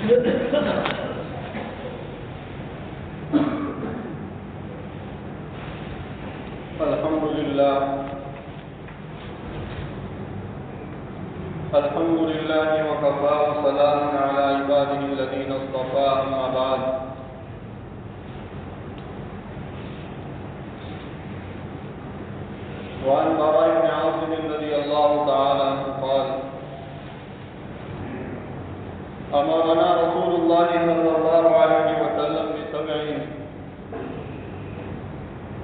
الحمد لله وكفى وسلام على عباده الذين اصطفى أما بعد وعن براء بن عازب رضي الله تعالى عنه قال أمرنا رسول الله صلى الله عليه وسلم بسبع: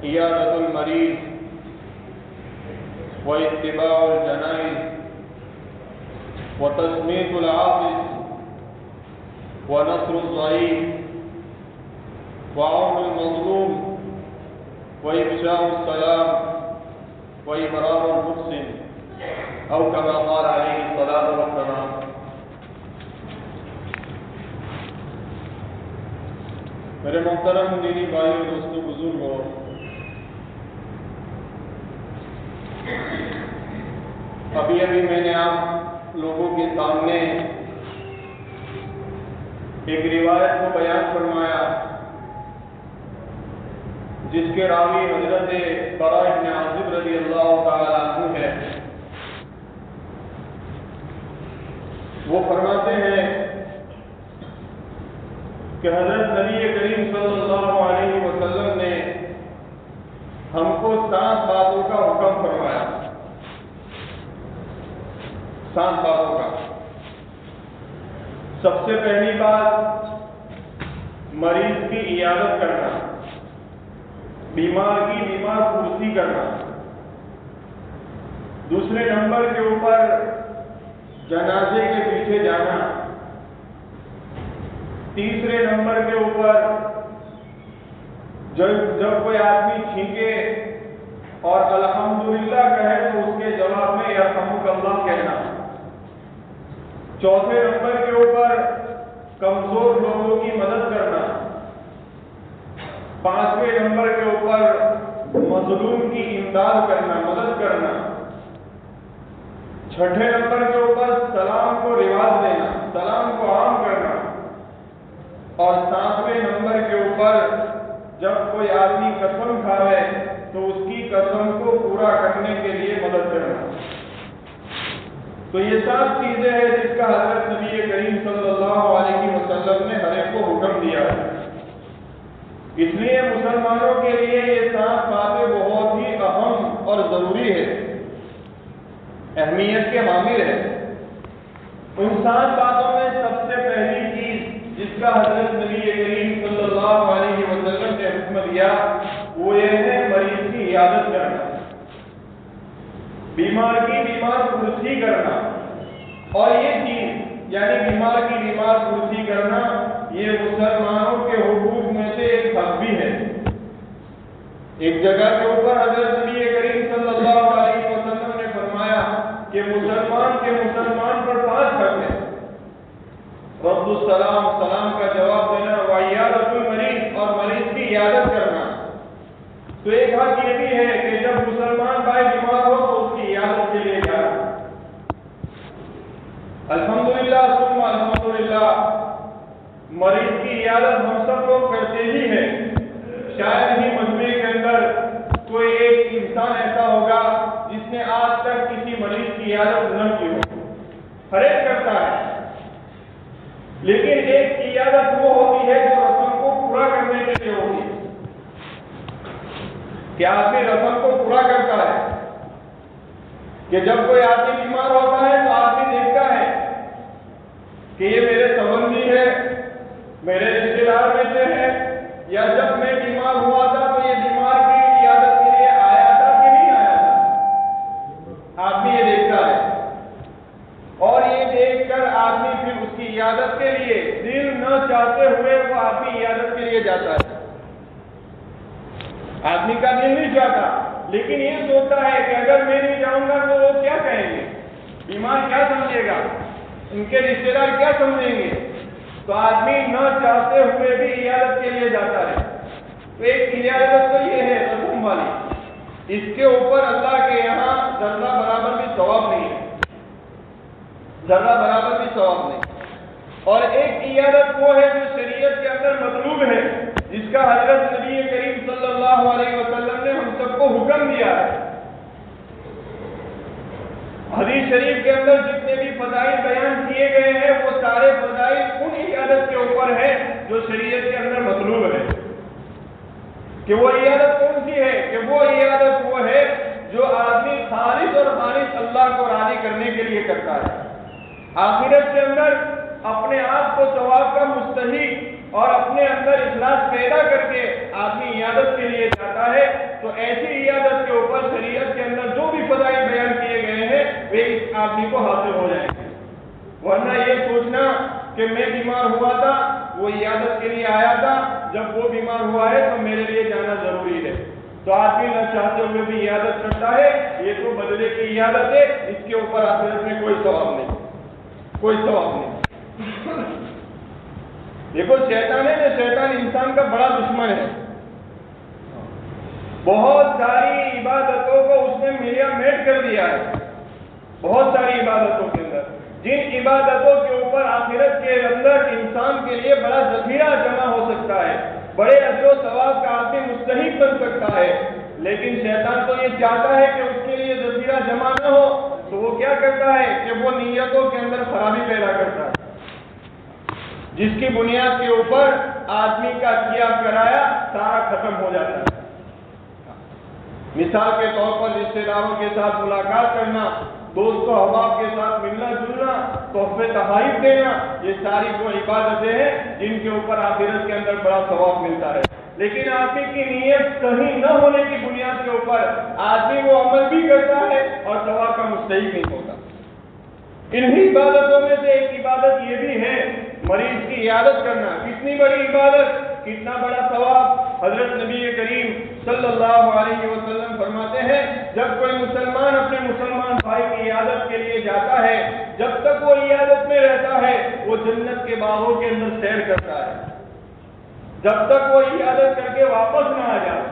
عيادة المريض، واتباع الجنائز، وتسمية العاطس، ونصر الضعيف، وعون المظلوم، وإفشاء السلام، وإبرار المحسن، أو كما قال عليه الصلاة والسلام۔ میرے محترم دینی بھائیوں، دوستوں، بزرگوں، ابھی میں نے آپ لوگوں کے سامنے ایک روایت کو بیان فرمایا جس کے راوی حضرت براء بن عازب رضی اللہ تعالی عنہ ہے۔ وہ فرماتے ہیں کہ حضرت نبی کریم صلی اللہ علیہ وسلم نے ہم کو 7 باتوں کا حکم فرمایا۔ 7 باتوں کا۔ سب سے پہلی بات، مریض کی عیادت کرنا، بیمار کی بیمار پرسی کرنا۔ دوسرے نمبر کے اوپر جنازے کے پیچھے جانا۔ تیسرے نمبر کے اوپر جب کوئی آدمی چھینکے اور الحمدللہ کہے تو اس کے جواب میں یرحمک اللہ کہنا۔ چوتھے نمبر کے اوپر کمزور لوگوں کی مدد کرنا۔ 5ویں نمبر کے اوپر مظلوم کی امداد کرنا، مدد کرنا۔ 6 نمبر کے اوپر سلام کو رواج دینا، سلام کو عام کرنا۔ اور 7ویں نمبر کے اوپر جب کوئی آدمی قسم کھاوے تو اس کی قسم کو پورا کرنے کے لیے مدد کرنا۔ تو یہ 7 چیزیں ہیں جس کا حضرت نبی کریم صلی اللہ علیہ وسلم نے ہر ایک کو حکم دیا ہے۔ اس لیے مسلمانوں کے لیے یہ 7 باتیں بہت ہی اہم اور ضروری ہے، اہمیت کے حامل ہے۔ ان 7 باتوں میں سب سے پہلی چیز جس کا حضرت نبی کریم صلی اللہ علیہ وسلم نے حکم دیا وہ یہ ہے مریض کی عیادت کرنا، بیمار کی بیمار پرسی کرنا۔ اور یہ چیز یعنی بیمار کی بیمار پرسی کرنا یہ مسلمانوں کے حقوق میں سے ایک حق بھی ہے۔ ایک جگہ کے اوپر حضرت نبی کریم صلی اللہ علیہ وسلم نے فرمایا کہ مسلمان کے مسلمان پر 5 حق ہیں: رد السلام، سلام کا جواب دینا، وعیادۃ المریض، اور مریض کی عیادت کرنا۔ تو ایک حق یہ بھی ہے کہ جب مسلمان بھائی بیمار ہو تو اس کی عیادت کے لیے جائے۔ الحمدللہ ثم الحمدللہ، مریض کی عیادت ہم سب لوگ کرتے ہی ہیں۔ شاید ہی مجمع کے اندر کوئی ایک انسان ایسا ہوگا جس نے آج تک کسی مریض کی عیادت نہ کی ہو۔ ہر ایک کرتا ہے، لیکن ایک عیادت وہ ہوتی ہے جو رسم کو پورا کرنے کے لیے ہوتی ہے کہ آدمی رسم کو پورا کرتا ہے کہ جب کوئی آدمی بیمار ہوتا ہے تو آدمی دیکھتا ہے کہ یہ میرے سبندی ہے، میرے رشتے دار میں سے ہے، یا جب میں بیمار ہوا تھا تو یہ بیمار کی عیادت کے لیے آیا تھا کہ نہیں آیا تھا۔ آدمی یہ دیکھتا ہے، اور یہ دیکھ کر آدمی پھر اس کی عیادت کے لیے دل نہ چاہتے ہوئے وہ آدمی عیادت کے لیے جاتا ہے۔ آدمی کا دل نہیں چاہتا، لیکن یہ سوچتا ہے کہ اگر میں نہیں جاؤں گا تو وہ کیا کہیں گے، بیمار کیا سمجھے گا، ان کے رشتے دار کیا سمجھیں گے۔ تو آدمی نہ چاہتے ہوئے بھی عیادت کے لیے جاتا ہے۔ تو ایک عیادت تو یہ ہے رسم والی، اس کے اوپر اللہ کے یہاں ذرہ برابر بھی ثواب نہیں ہے، ذرہ برابر بھی ثواب نہیں۔ اور ایک عیادت وہ ہے جو شریعت کے اندر مطلوب ہے، جس کا حضرت نبی کریم صلی اللہ علیہ وسلم نے ہم سب کو حکم دیا ہے۔ حدیث شریف کے اندر جتنے بھی فضائل بیان کیے گئے ہیں وہ سارے فضائل ان عیادت کے اوپر ہے جو شریعت کے اندر مطلوب ہے۔ کہ وہ عیادت کون سی ہے؟ کہ وہ عیادت وہ ہے جو آدمی خالص اور خالص اللہ کو راضی کرنے کے لیے کرتا ہے، آخرت کے اندر اپنے آپ کو ثواب کا مستحق اور اپنے اندر اخلاص پیدا کر کے آدمی عیادت کے لیے جاتا ہے، تو ایسی عیادت کے اوپر شریعت کے اندر جو بھی فضائل بیان کیے گئے ہیں وہ اس آدمی کو حاصل ہو جائیں گے۔ ورنہ یہ سوچنا کہ میں بیمار ہوا تھا، وہ عیادت کے لیے آیا تھا، جب وہ بیمار ہوا ہے تو میرے لیے جانا ضروری ہے، تو آدمی نہ چاہتے ہوئے بھی عیادت کرتا ہے، یہ تو بدلے کی عیادت ہے، اس کے اوپر آخرت میں کوئی ثواب نہیں، کوئی ثواب نہیں۔ دیکھو شیطان ہے نا، شیطان انسان کا بڑا دشمن ہے، بہت ساری عبادتوں کو اس نے ملیا میٹ کر دیا ہے، بہت ساری عبادتوں کے اندر، جن عبادتوں کے اوپر آخرت کے اندر انسان کے لیے بڑا ذخیرہ جمع ہو سکتا ہے، بڑے اجر و ثواب کا آدمی مستحق بن سکتا ہے، لیکن شیطان تو یہ چاہتا ہے کہ اس کے لیے ذخیرہ جمع نہ ہو، تو وہ کیا کرتا ہے کہ وہ نیتوں کے اندر خرابی پیدا کرتا ہے، جس کی بنیاد کے اوپر آدمی کا کیا کرایا سارا ختم ہو جاتا ہے۔ مثال کے طور پر رشتے داروں کے ساتھ ملاقات کرنا، دوست و احباب کے ساتھ ملنا جلنا، تحفے تحائف دینا، یہ ساری وہ عبادتیں ہیں جن کے اوپر آخرت کے اندر بڑا ثواب ملتا ہے، لیکن آدمی کی نیت صحیح نہ ہونے کی بنیاد کے اوپر آدمی وہ عمل بھی کرتا ہے اور ثواب کا مستحق نہیں ہوتا۔ انہی عبادتوں میں سے ایک عبادت یہ بھی ہے مریض کی عیادت کرنا، کتنی بڑی عبادت، کتنا بڑا ثواب۔ حضرت نبی کریم صلی اللہ علیہ وسلم فرماتے ہیں جب کوئی مسلمان اپنے مسلمان بھائی کی عیادت کے لیے جاتا ہے، جب تک وہ عیادت میں رہتا ہے وہ جنت کے باغوں کے اندر سیر کرتا ہے، جب تک وہ عیادت کر کے واپس نہ آ جائے۔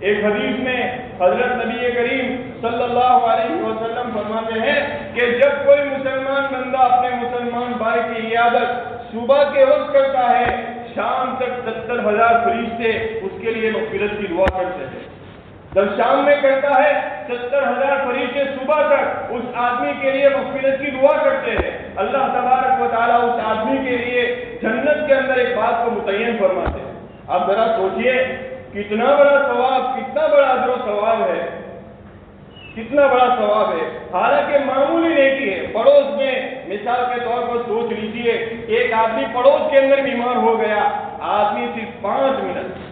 ایک حدیث میں حضرت نبی کریم صلی اللہ علیہ وسلم فرماتے ہیں کہ جب کوئی مسلمان بندہ اپنے مسلمان بھائی کی عیادت صبح کے وقت کرتا ہے، شام تک 70,000 فرشتے اس کے لیے مغفرت کی دعا کرتے ہیں۔ جب شام میں کرتا ہے 70,000 فرشتے صبح تک اس آدمی کے لیے مغفرت کی دعا کرتے ہیں۔ اللہ تبارک و تعالیٰ اس آدمی کے لیے جنت کے اندر ایک بات کو متعین فرماتے ہیں۔ اب ذرا سوچئے کتنا بڑا ثواب، کتنا بڑا اجر و ثواب ہے، کتنا بڑا ثواب ہے، حالانکہ معمولی نیکی ہے۔ پڑوس میں مثال کے طور پر سوچ لیجئے ایک آدمی پڑوس کے اندر بیمار ہو گیا، آدمی صرف 5 منٹ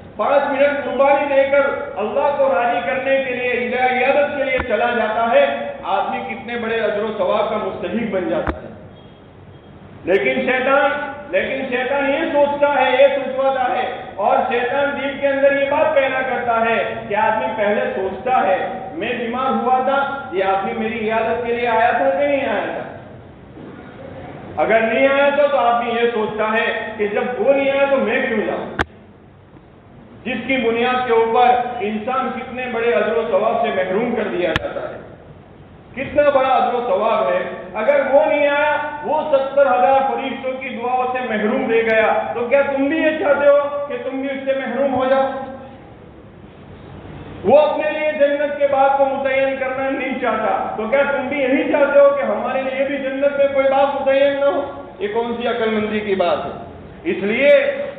قربانی دے کر اللہ کو راضی کرنے کے لیے عیادت کے لیے چلا جاتا ہے، آدمی کتنے بڑے اجر و ثواب کا مستحق بن جاتا ہے۔ لیکن شیطان یہ سوچتا ہے، یہ سوچواتا ہے، اور شیطان دل کے اندر یہ بات پیدا کرتا ہے کہ آدمی پہلے سوچتا ہے میں بیمار ہوا تھا، یہ آدمی میری عیادت کے لیے آیا تھا کہ نہیں آیا تھا؟ اگر نہیں آیا تو آدمی یہ سوچتا ہے کہ جب وہ نہیں آیا تو میں کیوں جاؤں، جس کی بنیاد کے اوپر انسان کتنے بڑے اجر و ثواب سے محروم کر دیا جاتا ہے۔ کتنا بڑا اجر و ثواب ہے، اگر وہ نہیں آیا، وہ 70,000 فرشتوں کی دعاؤں سے محروم رہ گیا، تو کیا تم بھی یہ چاہتے ہو کہ تم بھی اس سے محروم ہو جاؤ؟ وہ اپنے لیے جنت کے باغ کو متعین کرنا نہیں چاہتا، تو کیا تم بھی یہی چاہتے ہو کہ ہمارے لیے بھی جنت میں کوئی باغ متعین نہ ہو؟ یہ کون سی عقل مندی کی بات ہے؟ اس لیے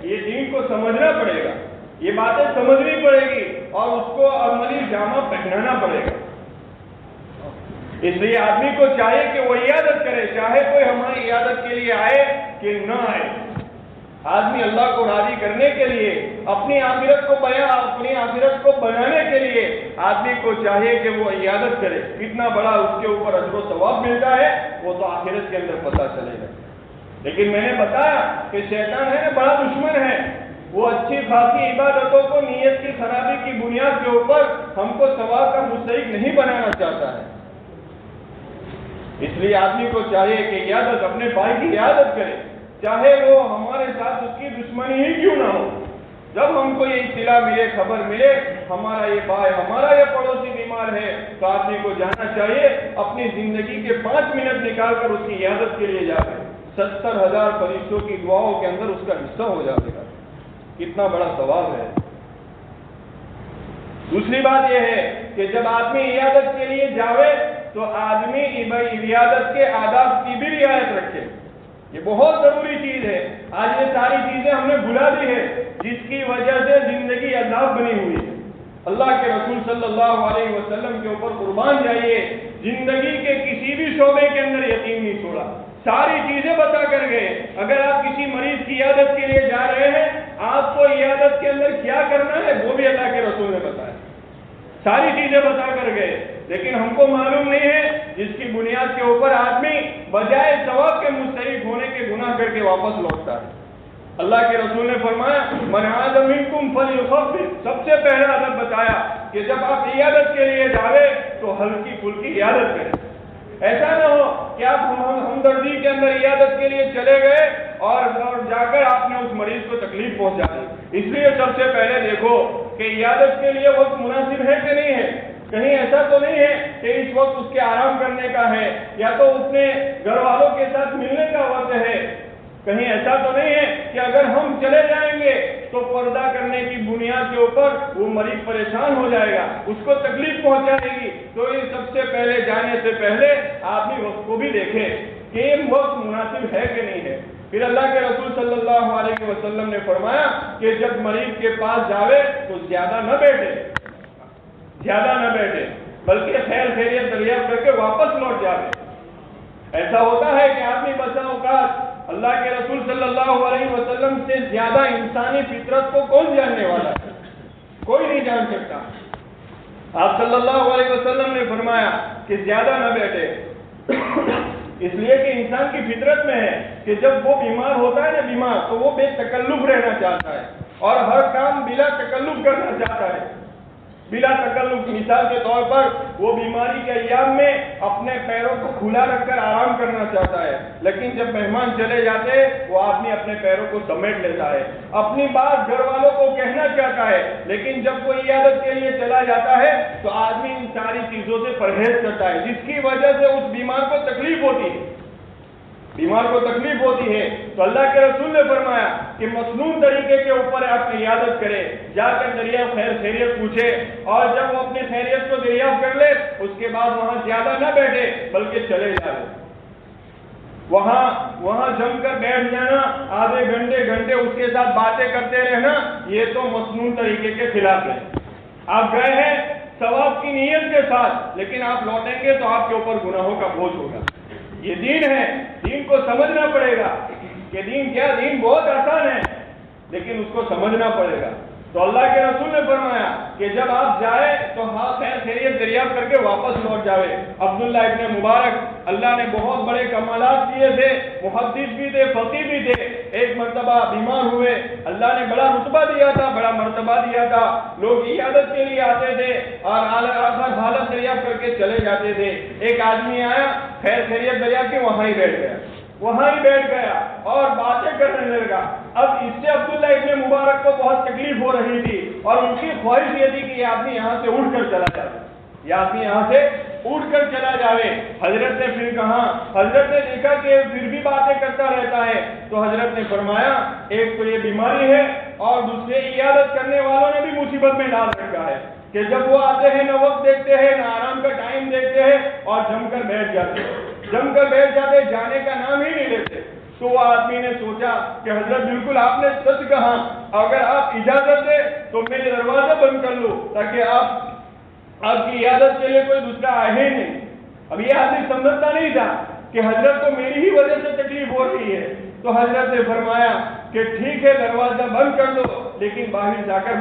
یہ دین کو سمجھنا پڑے گا، یہ باتیں سمجھنی پڑے گی اور اس کو عملی جامہ پہنانا پڑے گا۔ اس لیے آدمی کو چاہیے کہ وہ عیادت کرے، چاہے کوئی ہماری عیادت کے لیے آئے کہ نہ آئے۔ آدمی اللہ کو راضی کرنے کے لیے، اپنی آخرت کو بنانے کے لیے آدمی کو چاہیے کہ وہ عیادت کرے۔ کتنا بڑا اس کے اوپر اجر و ثواب ملتا ہے وہ تو آخرت کے اندر پتہ چلے گا۔ لیکن میں نے بتایا کہ شیطان ہے بڑا دشمن ہے، وہ اچھی خاصی عبادتوں کو نیت کی خرابی کی بنیاد کے اوپر ہم کو ثواب کا مستحق نہیں بنانا چاہتا ہے۔ اس لیے آدمی کو چاہیے کہ عیادت اپنے بھائی کی عیادت کرے، چاہے وہ ہمارے ساتھ اس کی دشمنی ہی کیوں نہ ہو۔ جب ہم کو یہ اطلاع ملے، خبر ملے ہمارا یہ بھائی، ہمارا یہ پڑوسی بیمار ہے، تو آدمی کو جانا چاہیے، اپنی زندگی کے 5 منٹ نکال کر اس کی عیادت کے لیے جائے، 70,000 فرشتوں کی دعاؤں کے اندر اس کا حصہ ہو جائے گا. کتنا بڑا ثواب ہے. دوسری بات یہ ہے کہ جب آدمی عیادت کے لیے جاوے تو آدمی عیادت کے آداب کی بھی رعایت رکھے. یہ بہت ضروری چیز ہے. آج یہ ساری چیزیں ہم نے بھلا دی ہے جس کی وجہ سے زندگی عذاب بنی ہوئی ہے. اللہ کے رسول صلی اللہ علیہ وسلم کے اوپر قربان جائیے، زندگی کے کسی بھی شعبے کے اندر یقین نہیں چھوڑا، ساری چیزیں بتا کر گئے. اگر آپ کسی مریض کی عیادت کے لیے جا رہے ہیں، آپ کو عیادت کے اندر کیا کرنا ہے وہ بھی اللہ کے رسول نے بتایا، ساری چیزیں بتا کر گئے. لیکن ہم کو معلوم نہیں ہے، جس کی بنیاد کے اوپر آدمی بجائے ثواب کے مستحق ہونے کے گناہ کر کے واپس لوٹتا ہے. اللہ کے رسول نے فرمایا من عاد منکم فلیخفف. سب سے پہلا ادب بتایا کہ جب آپ عیادت کے لیے جاوے تو ہلکی پھلکی عیادت کریں. ایسا نہ ہو کہ آپ ہمدردی کے اندر عیادت کے لیے چلے گئے اور جا کر آپ نے اس مریض کو تکلیف پہنچا دی. اس لیے سب سے پہلے دیکھو کہ عیادت کے لیے وقت مناسب ہے کہ نہیں ہے. کہیں ایسا تو نہیں ہے کہ اس وقت اس کے آرام کرنے کا ہے یا تو اس نے گھر والوں کے ساتھ ملنے کا وقت ہے. کہیں ایسا تو نہیں ہے کہ اگر ہم چلے جائیں گے تو پردہ کرنے کی بنیاد کے اوپر وہ مریض پریشان ہو جائے گا، اس کو تکلیف پہنچائے گی. تو یہ سب سے پہلے جانے سے پہلے آدمی وقت کو بھی دیکھے کہ یہ وقت مناسب ہے کہ نہیں ہے. پھر اللہ کے رسول صلی اللہ علیہ وسلم نے فرمایا کہ جب مریض کے پاس جاوے تو زیادہ نہ بیٹھے بلکہ خیر خیریت دریافت کر کے واپس لوٹ جاوے. ایسا ہوتا ہے کہ آدمی بسا اوقات اللہ کے رسول صلی اللہ علیہ وسلم سے زیادہ انسانی فطرت کو کون جاننے والا ہے؟ کوئی نہیں جان سکتا. آپ صلی اللہ علیہ وسلم نے فرمایا کہ زیادہ نہ بیٹھے، اس لیے کہ انسان کی فطرت میں ہے کہ جب وہ بیمار ہوتا ہے نا تو وہ بے تکلف رہنا چاہتا ہے اور ہر کام بلا تکلف کرنا چاہتا ہے. بلا تکلف مثال کے طور پر وہ بیماری کے ایام میں اپنے پیروں کو کھلا رکھ کر آرام کرنا چاہتا ہے، لیکن جب مہمان چلے جاتے ہیں وہ آدمی اپنے پیروں کو سمیٹ لیتا ہے، اپنی بات گھر والوں کو کہنا چاہتا ہے. لیکن جب وہ عیادت کے لیے چلا جاتا ہے تو آدمی ان ساری چیزوں سے پرہیز کرتا ہے جس کی وجہ سے اس بیمار کو تکلیف ہوتی ہے. تو اللہ کے رسول نے فرمایا کہ مصنون طریقے کے اوپر آپ عیادت کرے، جا کر دریافت خیریت پوچھے اور جب وہ اپنی خیریت کو دریافت کر لے اس کے بعد وہاں زیادہ نہ بیٹھے بلکہ چلے جائے. وہاں جم کر بیٹھ جانا، آدھے گھنٹے اس کے ساتھ باتیں کرتے رہنا، یہ تو مصنون طریقے کے خلاف ہے. آپ گئے ہیں ثواب کی نیت کے ساتھ، لیکن آپ لوٹیں گے تو آپ کے اوپر گناہوں کا بوجھ ہوگا. یہ دین ہے، دین کو سمجھنا پڑے گا کہ دین کیا. دین بہت آسان ہے لیکن اس کو سمجھنا پڑے گا. تو اللہ کے رسول نے فرمایا کہ جب آپ جائے تو خیر خیریت دریافت کر کے واپس لوٹ جاوے. عبداللہ ابن مبارک اللہ نے بہت بڑے کمالات کیے تھے، محدث بھی تھے، فقیہ بھی تھے. ایک مرتبہ بیمار ہوئے، اللہ نے بڑا رتبہ دیا تھا، بڑا مرتبہ دیا تھا. لوگ عیادت کے لیے آتے تھے اور حالت دریافت کر کے چلے جاتے تھے. ایک آدمی آیا، خیر خیریت دریافت کے وہاں ہی بیٹھ گیا اور باتیں کرنے لگا. اب اس سے عبداللہ ابن مبارک کو بہت تکلیف ہو رہی تھی اور ان کی خواہش یہ تھی کہ یہ آدمی یہاں سے اٹھ کر چلا جائے. حضرت نے پھر کہا، حضرت نے دیکھا کہ پھر بھی باتیں کرتا رہتا ہے تو حضرت نے فرمایا ایک تو یہ بیماری ہے اور دوسرے عیادت کرنے والوں نے بھی مصیبت میں ڈال رکھا ہے کہ جب وہ آتے ہیں نہ وقت دیکھتے ہیں نہ آرام کا ٹائم دیکھتے ہیں اور جم کر بیٹھ جاتے جانے کا نام ہی نہیں لیتے. تو وہ آدمی نے سوچا کہ حضرت بالکل آپ نے سچ کہا، اگر آپ اجازت دیں تو میں دروازہ بند کر لوں تاکہ آپ کی عیادت کے لیے کوئی دوسرا آئے ہی نہیں. اب یہ آدمی سمجھتا نہیں تھا کہ حضرت کو میری ہی وجہ سے تکلیف ہو رہی ہے. تو حضرت نے فرمایا کہ ٹھیک ہے دروازہ بند کر دو لیکن باہر جا کر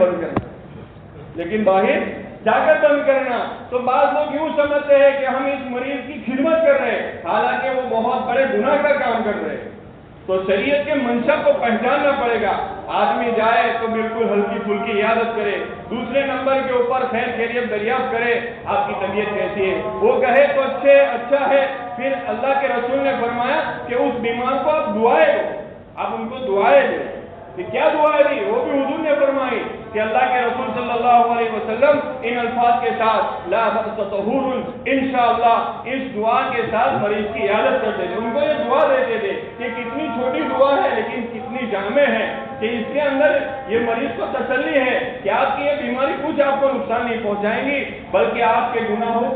بند کرنا. تو بعض لوگ یوں سمجھتے ہیں کہ ہم اس مریض کی خدمت کر رہے ہیں، حالانکہ وہ بہت بڑے گناہ کا کام کر رہے ہیں. تو شریعت کے منشا کو پہچاننا پڑے گا. آدمی جائے تو بالکل ہلکی پھلکی عیادت کرے، دوسرے نمبر کے اوپر خیر خیریت دریافت کرے آپ کی طبیعت کیسی ہے، وہ کہے تو اچھا ہے. پھر اللہ کے رسول نے فرمایا کہ اس بیمار کو آپ دعائیں دو، آپ ان کو دعائیں دو. کہ کیا دعائیں دی؟ وہ بھی حضور نے فرمائی کہ اللہ کے رسول صلی اللہ علیہ وسلم ان الفاظ کے ساتھ لا بأس طہور انشاءاللہ اس دعا کے ساتھ مریض کی عیادت کرتے تھے. ان کو یہ دعا دیتے تھے کہ کتنی چھوٹی دعا ہے لیکن کتنی جامع ہے کہ اس کے اندر یہ مریض کو تسلی ہے کہ آپ کی یہ بیماری کچھ آپ کو نقصان نہیں پہنچائیں گی بلکہ آپ کے گناہوں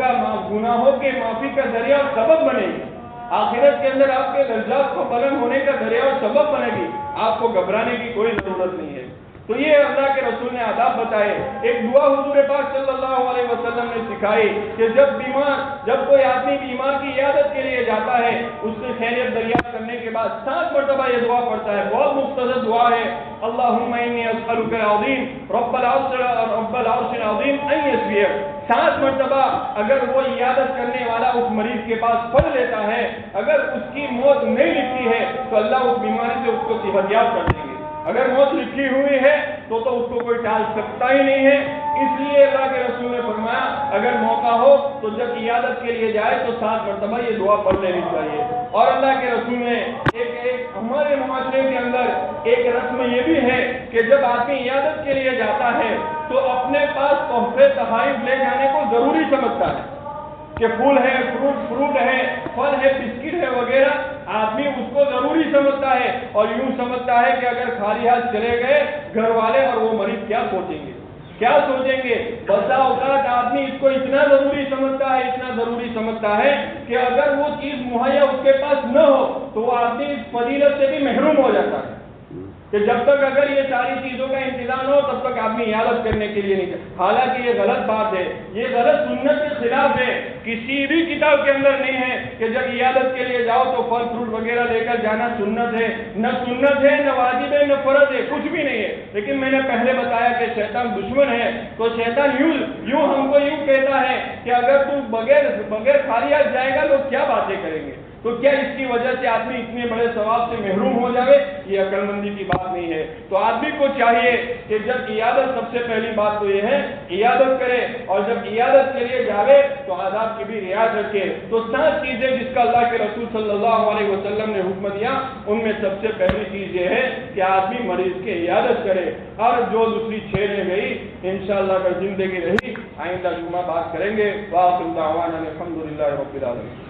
کے معافی کا ذریعہ اور سبب بنے گی. آخرت کے اندر آپ کے درجات کو بلند ہونے کا ذریعہ اور سبب بنے گی. آپ کو گھبرانے کی کوئی ضرورت نہیں ہے. تو یہ اللہ کے رسول نے آداب بتائے. ایک دعا حضور پاک صلی اللہ علیہ وسلم نے سکھائی کہ جب کوئی آدمی بیمار کی عیادت کے لیے جاتا ہے اس سے خیریت دریافت کرنے کے بعد 7 مرتبہ یہ دعا پڑھتا ہے. بہت مختصر دعا ہے. اللہم انی اسألک العظیم رب العرش العظیم ان یشفیک. 7 مرتبہ اگر وہ عیادت کرنے والا اس مریض کے پاس پڑھ لیتا ہے, اگر اس کی موت نہیں لکھی ہے تو اللہ اس بیماری سے اس کو صحت یاب کر دیں گے. اگر موت لکھی ہوئی ہے تو اس کو کوئی ٹال سکتا ہی نہیں ہے. اس لیے اللہ کے رسول نے فرمایا اگر موقع ہو تو جب عیادت کے لیے جائے تو 7 مرتبہ یہ دعا پڑھ لینی چاہیے. اور اللہ کے رسول نے ایک ہمارے معاشرے کے اندر ایک رسم یہ بھی ہے کہ جب آدمی عیادت کے لیے جاتا ہے تو اپنے پاس تحفے تحائف لے جانے کو ضروری سمجھتا ہے کہ پھول ہے, فروٹ ہے, پھل ہے, بسکٹ ہے وغیرہ. آدمی اس کو ضروری سمجھتا ہے اور یوں سمجھتا ہے کہ اگر خالی ہاتھ چلے گئے گھر والے اور وہ مریض کیا سوچیں گے. بسا اوقات آدمی اس کو اتنا ضروری سمجھتا ہے کہ اگر وہ چیز مہیا اس کے پاس نہ ہو تو وہ آدمی اس فضیلت سے بھی محروم ہو جاتا ہے کہ جب تک اگر یہ ساری چیزوں کا انتظام ہو تب تک آدمی عیادت کرنے کے لیے نہیں. حالانکہ یہ غلط بات ہے, یہ غلط سنت کے خلاف ہے. کسی بھی کتاب کے اندر نہیں ہے کہ جب عیادت کے لیے جاؤ تو پھل فروٹ وغیرہ لے کر جانا سنت ہے. نہ سنت ہے, نہ واجب ہے, نہ فرض ہے, کچھ بھی نہیں ہے. لیکن میں نے پہلے بتایا کہ شیطان دشمن ہے تو شیطان یوں ہم کو یوں کہتا ہے کہ اگر تو بغیر خالی ہاتھ جائے گا لوگ کیا باتیں کریں گے. تو کیا اس کی وجہ سے آدمی اتنے بڑے ثواب سے محروم ہو جائے؟ یہ عقل مندی کی بات نہیں ہے. تو آدمی کو چاہیے کہ جب عیادت, سب سے پہلی بات تو یہ ہے عیادت کرے, اور جب عیادت کے لیے جاوے تو آداب کی بھی رعایت رکھے. تو 7 چیزیں جس کا اللہ کے رسول صلی اللہ علیہ وسلم نے حکم دیا ان میں سب سے پہلی چیز یہ ہے کہ آدمی مریض کی عیادت کرے. اور جو دوسری 6 رہ گئی انشاءاللہ اگر زندگی رہی آئندہ جمعہ بات کریں گے. وآخر دعوانا الحمدللہ رب العالمین.